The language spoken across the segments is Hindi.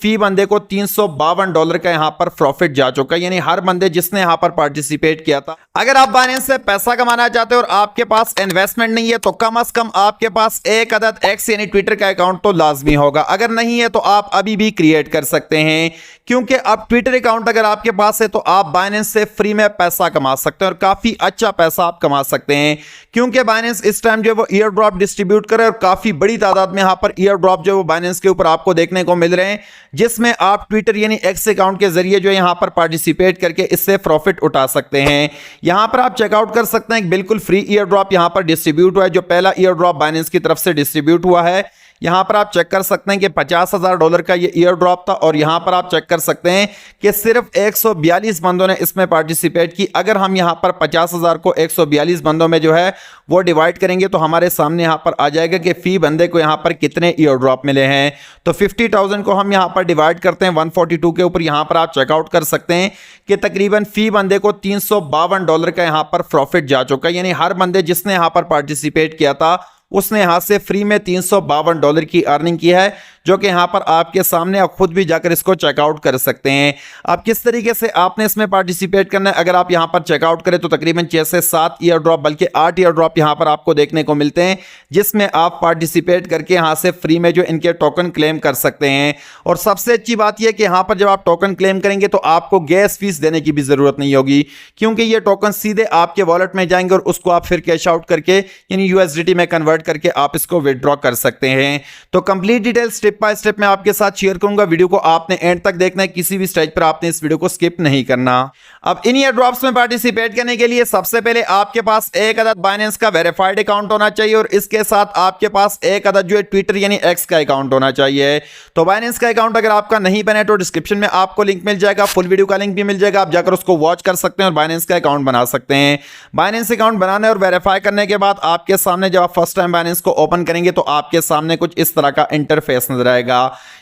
फी बंदे को $352 का यहाँ पर प्रॉफिट जा चुका है, यानी हर बंदे जिसने यहाँ पर पार्टिसिपेट किया था। अगर आप बाइनेंस से पैसा कमाना चाहते हो और आपके पास इन्वेस्टमेंट नहीं है तो कम से कम आपके पास एक अदद एक्स यानी ट्विटर का अकाउंट तो लाजमी होगा। अगर नहीं है तो आप अभी भी क्रिएट कर सकते हैं, क्योंकि अब ट्विटर अकाउंट अगर आपके पास है तो आप बाइनेंस से फ्री में पैसा कमा सकते हैं और काफी अच्छा पैसा आप कमा सकते हैं, क्योंकि बाइनेंस इस टाइम जो वो ईयर ड्रॉप डिस्ट्रीब्यूट करे और काफी बड़ी तादाद में यहां पर ईयर ड्रॉप जो वो बाइनेंस के ऊपर आपको देखने को मिल रहे हैं, जिसमें आप ट्विटर यानी एक्स अकाउंट के जरिए जो यहां पर पार्टिसिपेट करके इससे प्रॉफिट उठा सकते हैं। यहां पर आप चेकआउट कर सकते हैं, बिल्कुल फ्री ईयर ड्रॉप यहां पर डिस्ट्रीब्यूट हुआ है, जो पहला ईयर ड्रॉप बाइनेंस की तरफ से डिस्ट्रीब्यूट हुआ है। यहां पर आप चेक कर सकते हैं कि $50,000 का ये ईयर ड्रॉप था और यहां पर आप चेक कर सकते हैं कि सिर्फ 142 बंदों ने इसमें पार्टिसिपेट की। अगर हम यहां पर 50,000 को 142 बंदों में जो है वो डिवाइड करेंगे तो हमारे सामने यहां पर आ जाएगा कि फी बंदे को यहां पर कितने ईयर ड्रॉप मिले हैं। तो 50,000 को हम यहां पर डिवाइड करते हैं 142 के ऊपर, यहां पर आप चेकआउट कर सकते हैं कि तकरीबन फी बंदे को $352 का यहां पर प्रॉफिट जा चुका है, यानी हर बंदे जिसने यहां पर पार्टिसिपेट किया था उसने यहां से फ्री में $352 की अर्निंग की है, जो कि यहां पर आपके सामने आप खुद भी जाकर इसको चेकआउट कर सकते हैं। अब किस तरीके से आपने इसमें पार्टिसिपेट करना है, अगर आप यहां पर चेकआउट करें तो तकरीबन 6 से 7 ईयर ड्रॉप बल्कि 8 ईयर ड्रॉप यहां पर आपको देखने को मिलते हैं, जिसमें आप पार्टिसिपेट करके यहां से फ्री में जो इनके टोकन क्लेम कर सकते हैं। और सबसे अच्छी बात यह कि यहां पर जब आप टोकन क्लेम करेंगे तो आपको गैस फीस देने की भी जरूरत नहीं होगी, क्योंकि ये टोकन सीधे आपके वॉलेट में जाएंगे और उसको आप फिर कैश आउट करके यानी USDT में कन्वर्ट करके आप इसको विड्रॉ कर सकते हैं। तो complete detail step by step मैं आपके साथ शेयर करूंगा, वीडियो को आपने एंड तक देखना है, किसी भी स्टेज पर आपने इस वीडियो को स्किप नहीं करना। अब इन ईयर ड्रॉप्स में पार्टिसिपेट करने के लिए सबसे पहले आपके पास एक अदद बाइनेंस का वेरीफाइड अकाउंट होना चाहिए और इसके साथ आपके पास एक अदद जो है ट्विटर यानी एक्स का अकाउंट होना चाहिए। तो बाइनेंस का अकाउंट अगर आपका नहीं बने तो डिस्क्रिप्शन में आपको लिंक मिल जाएगा, फुल वीडियो का लिंक भी मिल जाएगा, आप जाकर उसको वॉच कर सकते हैं और बाइनेंस का अकाउंट बना सकते हैं। बाइनेंस अकाउंट बनाने और वेरीफाई करने के बाद आपके सामने जब आप फर्स्ट टाइम बाइनेंस को ओपन करेंगे तो आपके सामने कुछ इस तरह का इंटरफेस नजर आएगा।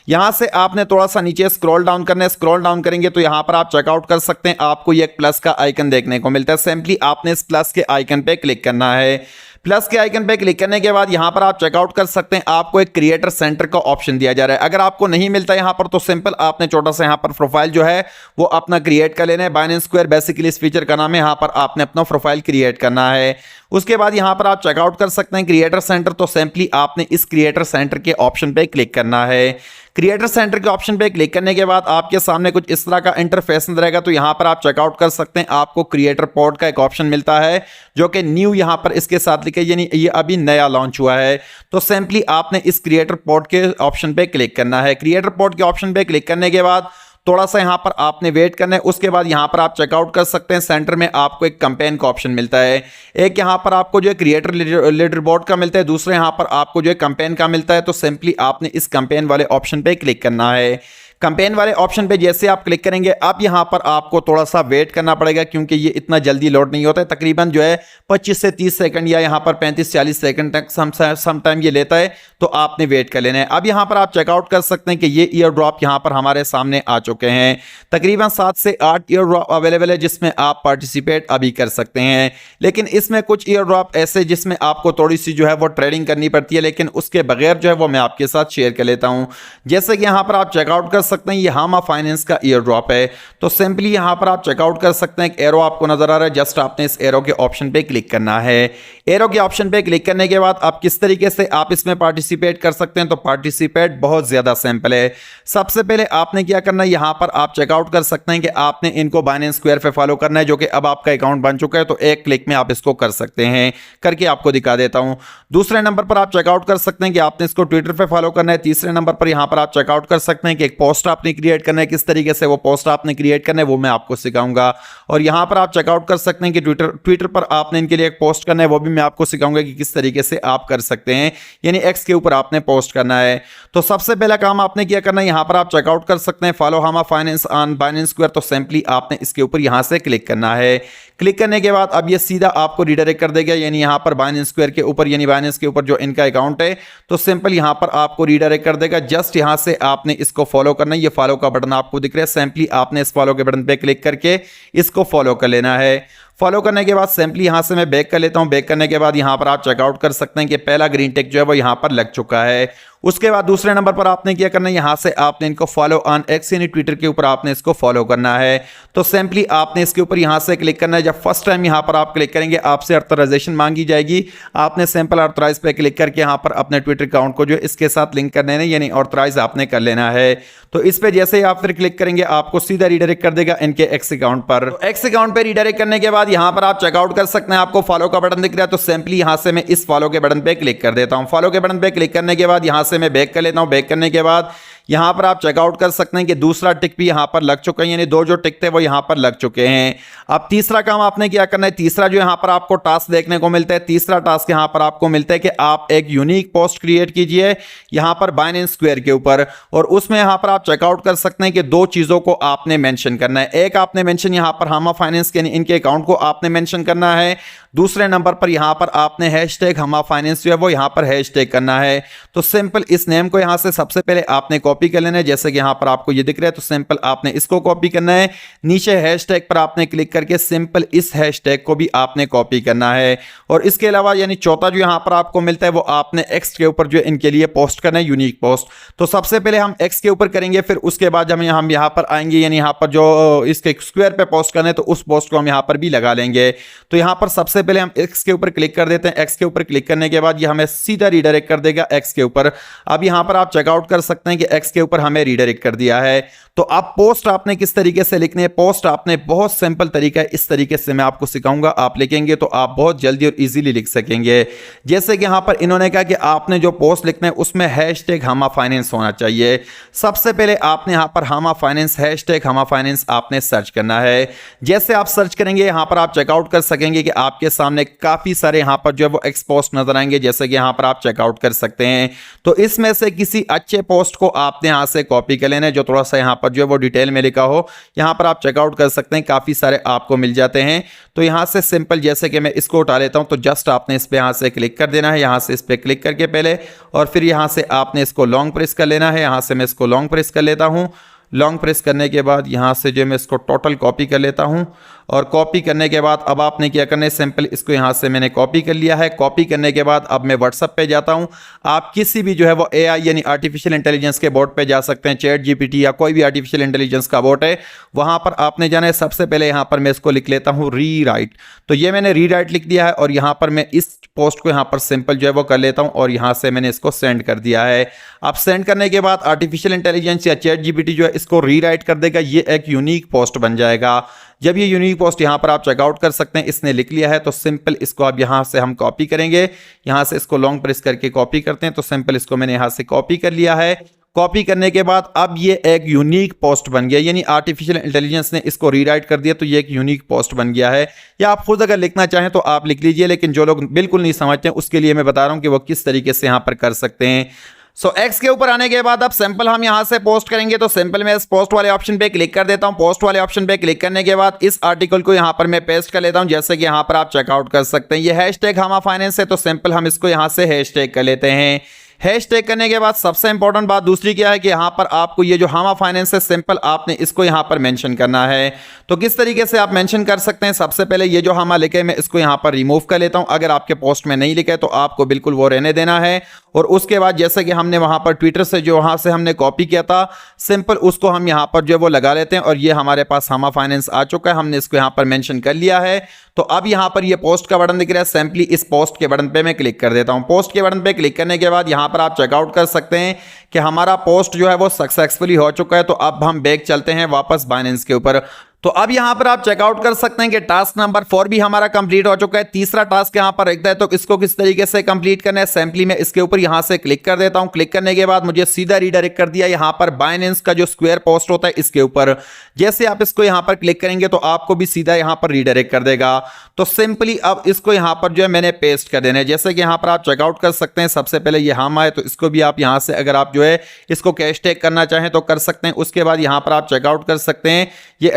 यहां से आपने थोड़ा सा नीचे स्क्रॉल डाउन करना है, स्क्रॉल डाउन करेंगे तो यहां पर आप चेकआउट कर सकते हैं, आपको ये एक प्लस का आइकन देखने को मिलता है। सिंपली आपने इस प्लस के आइकन पे क्लिक करना है। प्लस के आइकन पे क्लिक करने के बाद यहां पर आप चेकआउट कर सकते हैं, आपको एक क्रिएटर सेंटर का ऑप्शन दिया जा रहा है। अगर आपको नहीं मिलता यहां पर तो सिंपल आपने छोटा सा यहां पर प्रोफाइल जो है वो अपना क्रिएट कर लेना है। बाइनेंस स्क्वायर बेसिकली इस फीचर का नाम है, यहां पर आपने अपना प्रोफाइल क्रिएट करना है। उसके बाद यहां पर आप चेकआउट कर सकते हैं क्रिएटर सेंटर, तो सिंपली आपने इस क्रिएटर सेंटर के ऑप्शन पे क्लिक करना है। क्रिएटर सेंटर के ऑप्शन पे क्लिक करने के बाद आपके सामने कुछ इस तरह का इंटरफेस नजर आएगा, तो यहां पर आप चेकआउट कर सकते हैं, आपको क्रिएटर पोर्ट का एक ऑप्शन मिलता है जो कि न्यू यहां पर इसके साथ लिखा है, यानी ये अभी नया लॉन्च हुआ है। तो सिंपली आपने इस क्रिएटर पोर्ट के ऑप्शन पे क्लिक करना है। क्रिएटर पोर्ट के ऑप्शन पे क्लिक करने के बाद थोड़ा सा यहां पर आपने वेट करना है। उसके बाद यहां पर आप चेकआउट कर सकते हैं, सेंटर में आपको एक कैंपेन का ऑप्शन मिलता है, एक यहां पर आपको जो है क्रिएटर लीडर बोर्ड का मिलता है, दूसरा यहां पर आपको जो है कैंपेन का मिलता है। तो सिंपली आपने इस कैंपेन वाले ऑप्शन पे क्लिक करना है। कैंपेन वाले ऑप्शन पे जैसे आप क्लिक करेंगे अब यहां पर आपको थोड़ा सा वेट करना पड़ेगा, क्योंकि ये इतना जल्दी लोड नहीं होता है, तकरीबन जो है 25 से 30 सेकंड या यहां पर 35-40 सेकंड तक सम टाइम ये लेता है, तो आपने वेट कर लेना है। अब यहां पर आप चेकआउट कर सकते हैं कि ये ईयर ड्रॉप यहां पर हमारे सामने आ चुके हैं। तकरीबन 7 से 8 ईयर ड्रॉप अवेलेबल है जिसमें आप पार्टिसिपेट अभी कर सकते हैं, लेकिन इसमें कुछ ईयर ड्रॉप ऐसे जिसमें आपको थोड़ी सी जो है वो ट्रेडिंग करनी पड़ती है, लेकिन उसके बगैर जो है वो मैं आपके साथ शेयर कर लेता हूं। जैसे कि यहां पर आप चेकआउट कर सकते हैं, ये हामा फाइनेंस का ईयर ड्रॉप है, तो सिंपली यहां पर आप चेकआउट कर सकते हैं। एक एरो आपको नजर आ रहा है, जस्ट आपने इस एरो के ऑप्शन पे क्लिक करना है। एरो के ऑप्शन पे क्लिक करने के बाद आप किस तरीके से आप इसमें पार्टिसिपेट कर सकते हैं, तो पार्टिसिपेट बहुत ज्यादा सिंपल है। सबसे पहले आपने क्या करना है, यहां पर आप चेकआउट कर सकते हैं कि आपने इनको बाइनेंस स्क्वायर पे फॉलो करना है, जो कि अब आपका अकाउंट बन चुका है, तो एक क्लिक में आप इसको कर सकते हैं। करके आपको दिखा देता हूं। दूसरे नंबर पर आप चेकआउट कर सकते हैं कि आपने इसको ट्विटर पे फॉलो करना है। तीसरे नंबर पर यहां पर आप चेकआउट कर सकते हैं कि एक पोस्ट आपने क्रिएट करना है, किस तरीके से वो पोस्ट आपने क्रिएट करना है वो मैं आपको सिखाऊंगा। और यहां पर आप चेकआउट कर सकते हैं कि ट्विटर पर आपने इनके लिए एक पोस्ट करना है, वो भी मैं आपको सिखाऊंगा कि किस तरीके से आप कर सकते हैं, यानी एक्स के ऊपर आपने पोस्ट करना है। तो सबसे पहला काम आपने क्या करना है, यहां पर आप चेकआउट कर सकते हैं फॉलो हामा फाइनेंस ऑन बाइनेंस स्क्वायर, तो सिंपली आपने इसके ऊपर यहां से क्लिक करना है। क्लिक करने के बाद अब ये सीधा आपको रिडायरेक्ट कर देगा, यानी यहां पर बाइनेंस स्क्वायर के ऊपर, यानी बाइनेंस के ऊपर जो इनका अकाउंट है, तो सिंपल यहां पर आपको रिडायरेक्ट कर देगा। जस्ट यहां से आपने इसको फॉलो करना है, ये फॉलो का बटन आपको दिख रहा है, सिंपली आपने इस फॉलो के बटन पे क्लिक करके इसको फॉलो कर लेना है। फॉलो करने के बाद सिंपली यहाँ से मैं बैक कर लेता हूँ। बैक करने के बाद यहाँ पर आप चेकआउट कर सकते हैं कि पहला ग्रीन टिक जो है वो यहाँ पर लग चुका है। उसके बाद दूसरे नंबर पर आपने क्या करना है, यहाँ से आपने इनको फॉलो ऑन एक्स यानी ट्विटर के ऊपर आपने इसको फॉलो करना है। तो सिंपली आपने इसके ऊपर यहाँ से क्लिक करना है। जब फर्स्ट टाइम यहाँ पर आप क्लिक करेंगे आपसे ऑथराइजेशन मांगी जाएगी। आपने सिंपल ऑथराइज पे क्लिक करके यहाँ पर अपने ट्विटर अकाउंट को जो इसके साथ लिंक कर देना है, यानी ऑथराइज आपने कर लेना है। तो इस पे जैसे ही आप फिर क्लिक करेंगे आपको सीधा रीडायरेक्ट कर देगा इनके एक्स अकाउंट पर। तो एक्स अकाउंट पे रीडायरेक्ट करने के बाद यहाँ पर आप चेकआउट कर सकते हैं। आपको फॉलो का बटन दिख रहा है, तो सिंपली यहाँ से मैं इस फॉलो के बटन पे क्लिक कर देता हूँ। फॉलो के बटन पे क्लिक करने के बाद यहाँ से मैं बैक कर लेता हूँ। बैक करने के बाद यहां पर आप चेकआउट कर सकते हैं कि दूसरा टिक भी यहां पर लग चुका है, यानी दो जो टिक थे वो यहां पर लग चुके हैं। अब तीसरा काम आपने क्या करना है, तीसरा जो यहां पर आपको टास्क देखने को मिलता है, तीसरा टास्क यहां पर आपको मिलता है कि आप एक यूनिक पोस्ट क्रिएट कीजिए यहां पर बाइनेंस स्क्वायर के ऊपर, और उसमें यहां पर आप चेकआउट कर सकते हैं कि दो चीजों को आपने मेंशन करना है। एक आपने मेंशन यहां पर हामा फाइनेंस के इनके अकाउंट को आपने मेंशन करना है। दूसरे नंबर पर यहां पर आपने हैशटैग हामा फाइनेंस जो है वो यहां पर हैशटैग करना है। तो सिंपल इस नेम को यहां से सबसे पहले आपने कॉपी कर लेना है, जैसे कि यहां पर आपको ये दिख रहा है। तो सिंपल आपने इसको कॉपी करना है। नीचे हैशटैग पर आपने क्लिक करके सिंपल इस हैशटैग को भी आपने कॉपी करना है। और इसके अलावा यानी चौथा जो यहां पर आपको मिलता है वो आपने एक्स के ऊपर जो इनके लिए पोस्ट करना है, यूनिक पोस्ट। तो सबसे पहले हम एक्स के ऊपर करेंगे, फिर उसके बाद हम यहां पर आएंगे, यानी यहां पर जो इसके स्क्वायर पे पोस्ट करना है तो उस पोस्ट को हम यहां पर भी लगा लेंगे। तो यहां पर सबसे पहले हम एक्स के ऊपर क्लिक कर देते हैं। एक्स के ऊपर क्लिक करने के बाद ये हमें सीधा रीडायरेक्ट कर देगा एक्स के ऊपर। अब यहां पर आप चेकआउट कर सकते हैं कि एक्स के ऊपर हमें रीडायरेक्ट कर दिया है। तो अब पोस्ट आपने किस तरीके से लिखनी है, पोस्ट आपने बहुत सिंपल तरीका है, इस तरीके से मैं आपको सिखाऊंगा। आप लिखेंगे तो आप बहुत जल्दी और इजीली लिख सकेंगे। जैसे कि यहां पर इन्होंने कहा कि आपने जो पोस्ट लिखना है उसमें हैशटैग हामा फाइनेंस होना चाहिए। सबसे पहले आपने यहां पर हामा फाइनेंस हैशटैग हामा फाइनेंस आपने सर्च करना है। जैसे आप सर्च करेंगे यहां पर आप चेकआउट कर सकेंगे कि आपके सामने काफी सारे यहां पर जो है वो एक्स पोस्ट नजर आएंगे, जैसे कि यहां पर आप चेकआउट कर सकते हैं। तो इसमें से किसी अच्छे पोस्ट को आपने यहां से कॉपी कर लेना है जो थोड़ा सा यहां पर जो है वो डिटेल में लिखा हो। यहां पर आप चेकआउट कर सकते हैं, काफी सारे आपको मिल जाते हैं। तो यहां से सिंपल जैसे कि मैं इसको उठा लेता हूं, तो जस्ट आपने इस पे यहां से क्लिक कर देना है, यहां से इस पे क्लिक करके पहले, और फिर यहां से आपने इसको लॉन्ग प्रेस कर लेना है। यहां से मैं इसको लॉन्ग प्रेस कर लेता हूं। लॉन्ग प्रेस करने के बाद यहां से जो मैं इसको टोटल कॉपी कर लेता हूं, और कॉपी करने के बाद अब आपने क्या करना है, सिंपल इसको यहां से मैंने कॉपी कर लिया है। कॉपी करने के बाद अब मैं व्हाट्सएप पे जाता हूं। आप किसी भी जो है वो एआई यानी आर्टिफिशियल इंटेलिजेंस के बोर्ड पे जा सकते हैं, चैट जीपीटी या कोई भी आर्टिफिशियल इंटेलिजेंस का बोर्ड है, वहां पर आपने जाना है। सबसे पहले यहां पर मैं इसको लिख लेता हूं रीराइट। तो ये मैंने रीराइट लिख दिया है, और यहां पर मैं इस पोस्ट को यहां पर सिंपल जो है वो कर लेता हूं, और यहां से मैंने इसको सेंड कर दिया है। अब सेंड करने के बाद आर्टिफिशियल इंटेलिजेंस या चैट जीपीटी जो है इसको रीराइट कर देगा, ये एक यूनिक पोस्ट बन जाएगा। जब ये यूनिक पोस्ट यहां पर आप चेकआउट कर सकते हैं, इसने लिख लिया है, तो सिंपल इसको अब यहां से हम कॉपी करेंगे। यहां से इसको लॉन्ग प्रेस करके कॉपी करते हैं। तो सिंपल इसको मैंने यहां से कॉपी कर लिया है। कॉपी करने के बाद अब ये एक यूनिक पोस्ट बन गया, यानी आर्टिफिशियल इंटेलिजेंस ने इसको रीराइट कर दिया, तो ये एक यूनिक पोस्ट बन गया है। या आप खुद अगर लिखना चाहें तो आप लिख लीजिए, लेकिन जो लोग बिल्कुल नहीं समझते हैं उसके लिए मैं बता रहा हूं कि वो किस तरीके से यहां पर कर सकते हैं। सो एक्स के ऊपर आने के बाद अब सिंपल हम यहां से पोस्ट करेंगे। तो सिंपल मैं इस पोस्ट वाले ऑप्शन पे क्लिक कर देता हूं। पोस्ट वाले ऑप्शन पे क्लिक करने के बाद इस आर्टिकल को यहां पर मैं पेस्ट कर लेता हूं, जैसे कि यहां पर आप चेकआउट कर सकते हैं। ये हैशटैग हामा फाइनेंस है, तो सिंपल हम इसको यहां से हैशटैग कर लेते हैं। हैशटैग करने के बाद सबसे इंपॉर्टेंट बात दूसरी क्या है कि यहां पर आपको ये जो हामा फाइनेंस है, सिंपल आपने इसको यहां पर मेंशन करना है। तो किस तरीके से आप मेंशन कर सकते हैं, सबसे पहले ये जो हामा लिखे मैं इसको यहां पर रिमूव कर लेता हूं। अगर आपके पोस्ट में नहीं लिखे तो आपको बिल्कुल वो रहने देना है। और उसके बाद जैसे कि हमने वहां पर ट्विटर से जो वहां से हमने कॉपी किया था, सिंपल उसको हम यहां पर जो है वो लगा लेते हैं, और ये हमारे पास हामा फाइनेंस आ चुका है। हमने इसको यहां पर मेंशन कर लिया है। तो अब यहां पर ये पोस्ट का बटन दिख रहा है, सिंपली इस पोस्ट के बटन पे मैं क्लिक कर देता हूं। पोस्ट के बटन पे क्लिक करने के बाद यहां पर आप चेकआउट कर सकते हैं कि हमारा पोस्ट जो है वो सक्सेसफुली हो चुका है। तो अब हम बैक चलते हैं वापस बाइनेंस के ऊपर। तो अब यहां पर आप चेकआउट कर सकते हैं कि टास्क नंबर 4 भी हमारा कंप्लीट हो चुका है। तीसरा टास्क यहां पर रखता है, तो इसको किस तरीके से कंप्लीट करना है, सिंपली मैं इसके ऊपर यहां से क्लिक कर देता हूं। क्लिक करने के बाद मुझे सीधा रीडायरेक्ट कर दिया यहां पर बाइनेंस का जो स्क्वायर पोस्ट होता है इसके ऊपर। जैसे आप इसको यहां पर क्लिक करेंगे तो आपको भी सीधा यहां पर रीडायरेक्ट कर देगा। तो सिंपली अब इसको यहां पर जो है मैंने पेस्ट कर देना है। जैसे कि यहां पर आप चेकआउट कर सकते हैं, सबसे पहले ये हामा है, तो इसको भी आप यहां से अगर आप जो है इसको कैश टैग करना चाहें तो कर सकते हैं। उसके बाद यहां पर आप चेकआउट कर सकते हैं, ये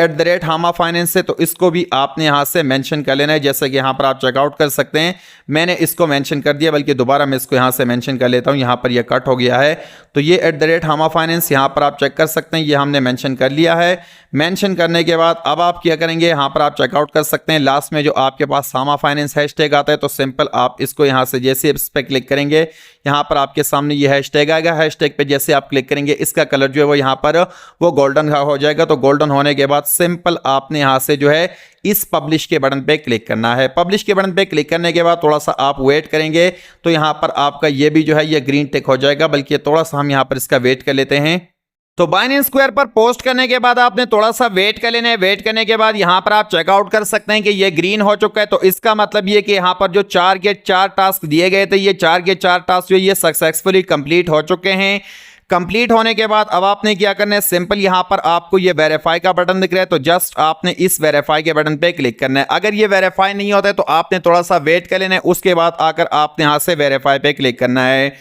हामा फाइनेंस से, तो इसको भी आपने यहाँ से मेंशन कर लेना है। जैसे कि यहाँ पर आप चेकआउट कर सकते हैं, मैंने इसको मेंशन कर दिया, बल्कि दोबारा मैं इसको यहाँ से मेंशन कर लेता हूँ। यहाँ पर यह कट हो गया है, तो ये @हामा फाइनेंस यहाँ पर आप चेक कर सकते हैं, ये हमने मेंशन कर लिया है। मेंशन करने के बाद अब आप क्या करेंगे, यहाँ पर आप चेकआउट कर सकते हैं। लास्ट में जो आपके पास हामा फाइनेंस हैशटैग आता है, तो सिंपल आप इसको यहाँ से जैसे इस पर क्लिक करेंगे, यहाँ पर आपके सामने ये हैशटैग आएगा। हैशटैग पे जैसे आप क्लिक करेंगे, इसका कलर जो है वो यहाँ पर वो गोल्डन हो जाएगा। तो गोल्डन होने के बाद सिंपल आपने यहाँ से जो है इस पब्लिश के बटन पे क्लिक करना है। पब्लिश के बटन पे क्लिक करने के बाद थोड़ा सा आप वेट करेंगे, तो यहाँ पर आपका ये भी जो है ये ग्रीन टिक हो जाएगा, बल्कि थोड़ा सा हम यहाँ पर इसका वेट कर लेते हैं। तो बाइनेंस स्क्वायर पर पोस्ट करने के बाद आपने थोड़ा सा वेट कर लेना है। वेट करने के बाद यहाँ पर आप चेकआउट कर सकते हैं कि ये ग्रीन हो चुका है। तो इसका मतलब ये कि यहाँ पर जो 4 के 4 टास्क दिए गए थे, ये 4 के 4 टास्क जो ये सक्सेसफुली कंप्लीट हो चुके हैं। कंप्लीट होने के बाद अब आपने क्या करना है, सिंपल यहाँ पर आपको ये वेरीफाई का बटन दिख रहा है, तो जस्ट आपने इस वेरीफाई के बटन पे क्लिक करना है। अगर ये वेरीफाई नहीं होता है तो आपने थोड़ा सा वेट कर लेना है, उसके बाद आकर आपने यहाँ से वेरीफाई पे क्लिक करना है।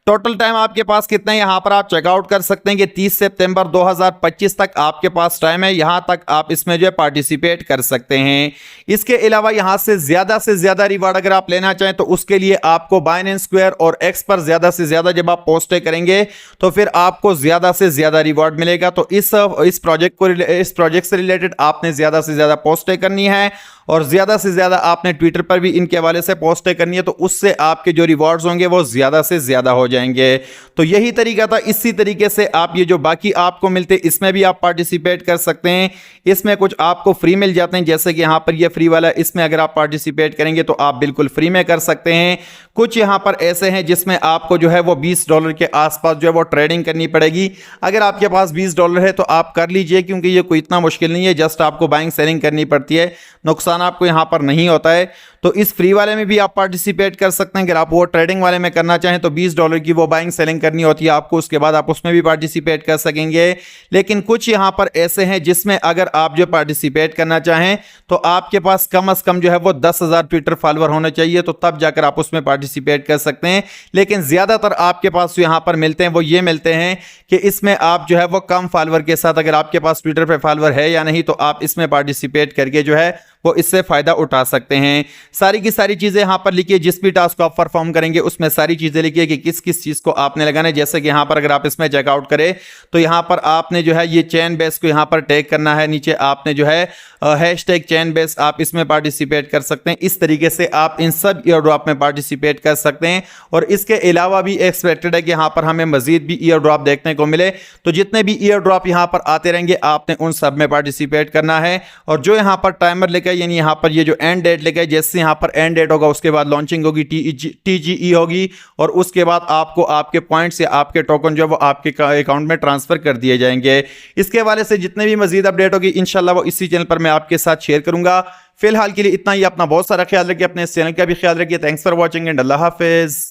टोटल टाइम आपके पास कितना है, यहाँ पर आप चेकआउट कर सकते हैं कि 30 सितंबर 2025 तक आपके पास टाइम है। यहाँ तक आप इसमें जो है पार्टिसिपेट कर सकते हैं। इसके अलावा यहाँ से ज़्यादा रिवार्ड अगर आप लेना चाहें, तो उसके लिए आपको बाइनेंस स्क्वायर और एक्स पर ज़्यादा से ज़्यादा जब आप पोस्टें करेंगे, तो फिर आपको ज़्यादा से ज़्यादा रिवार्ड मिलेगा। तो इस प्रोजेक्ट से रिलेटेड आपने ज़्यादा से ज़्यादा पोस्टें करनी है, और ज़्यादा से ज़्यादा आपने ट्विटर पर भी इनके हवाले से पोस्टें करनी है, तो उससे आपके जो रिवॉर्ड्स होंगे वो ज़्यादा से ज़्यादा हो जाएंगे। तो यही तरीका था। इसी तरीके से आप ये जो बाकी आपको मिलते हैं, इसमें भी आप पार्टिसिपेट कर सकते हैं। इसमें कुछ आपको फ्री मिल जाते हैं, जैसे कि यहाँ पर ये फ्री वाला, इसमें अगर आप पार्टिसिपेट करेंगे तो आप बिल्कुल फ्री में कर सकते हैं। कुछ यहाँ पर ऐसे हैं जिसमें आपको जो है वो $20 के आसपास जो है वो ट्रेडिंग करनी पड़ेगी। अगर आपके पास $20 है तो आप कर लीजिए, क्योंकि ये कोई इतना मुश्किल नहीं है, जस्ट आपको बाइंग सेलिंग करनी पड़ती है, नुकसान आपको यहाँ पर नहीं होता है। तो इस फ्री वाले में भी आप पार्टिसिपेट कर सकते हैं। अगर आप वो ट्रेडिंग वाले में करना चाहें तो $20 की वो बाइंग सेलिंग करनी होती है आपको, उसके बाद आप उसमें भी पार्टिसिपेट कर सकेंगे। लेकिन कुछ यहाँ पर ऐसे हैं जिसमें अगर आप जो पार्टिसिपेट करना चाहें तो आपके पास कम से कम जो है वो 10,000 ट्विटर फॉलोअर होने चाहिए, तो तब जाकर आप उसमें पार्टिसिपेट कर सकते हैं। लेकिन ज़्यादातर आपके पास जो यहाँ पर मिलते हैं वो ये मिलते हैं कि इसमें आप जो है वो कम फॉलोअर के साथ, अगर आपके पास ट्विटर पे फॉलोअर है या नहीं, तो आप इसमें पार्टिसिपेट करके जो है वो इससे फायदा उठा सकते हैं। सारी की सारी चीजें यहाँ पर लिखिए, जिस भी टास्क को आप परफॉर्म करेंगे उसमें सारी चीजें लिखिए कि किस किस चीज को आपने लगाना है। जैसे कि यहाँ पर अगर आप इसमें चेकआउट करें तो यहाँ पर आपने जो है ये चेन बेस को यहाँ पर टैग करना है, नीचे आपने जो है हैशटैग चेन बेस आप इसमें पार्टिसिपेट कर सकते हैं। इस तरीके से आप इन सब ईयर ड्रॉप में पार्टिसिपेट कर सकते हैं। और इसके अलावा भी एक्सपेक्टेड है कि यहाँ पर हमें मजीद भी ईयर ड्रॉप देखने को मिले, तो जितने भी ईयर ड्रॉप यहाँ पर आते रहेंगे आपने उन सब में पार्टिसिपेट करना है। और जो यहाँ पर टाइमर लेकर, यानी यहाँ पर ये जो एंड डेट लेकर, जैसे यहाँ पर एंड डेट होगा उसके बाद लॉन्चिंग होगी, TGE होगी, और उसके बाद आपको आपके पॉइंट्स या आपके टोकन जो है वो आपके अकाउंट में ट्रांसफर कर दिए जाएंगे। इसके हवाले से जितने भी मजीद अपडेट होगी इंशाल्लाह वो इसी चैनल पर मैं आपके साथ शेयर करूंगा। फिलहाल के लिए इतना ही। अपना बहुत सारा ख्याल रखिए, अपने इस चैनल का भी ख्याल रखिए। Thanks for watching and Allah Hafiz.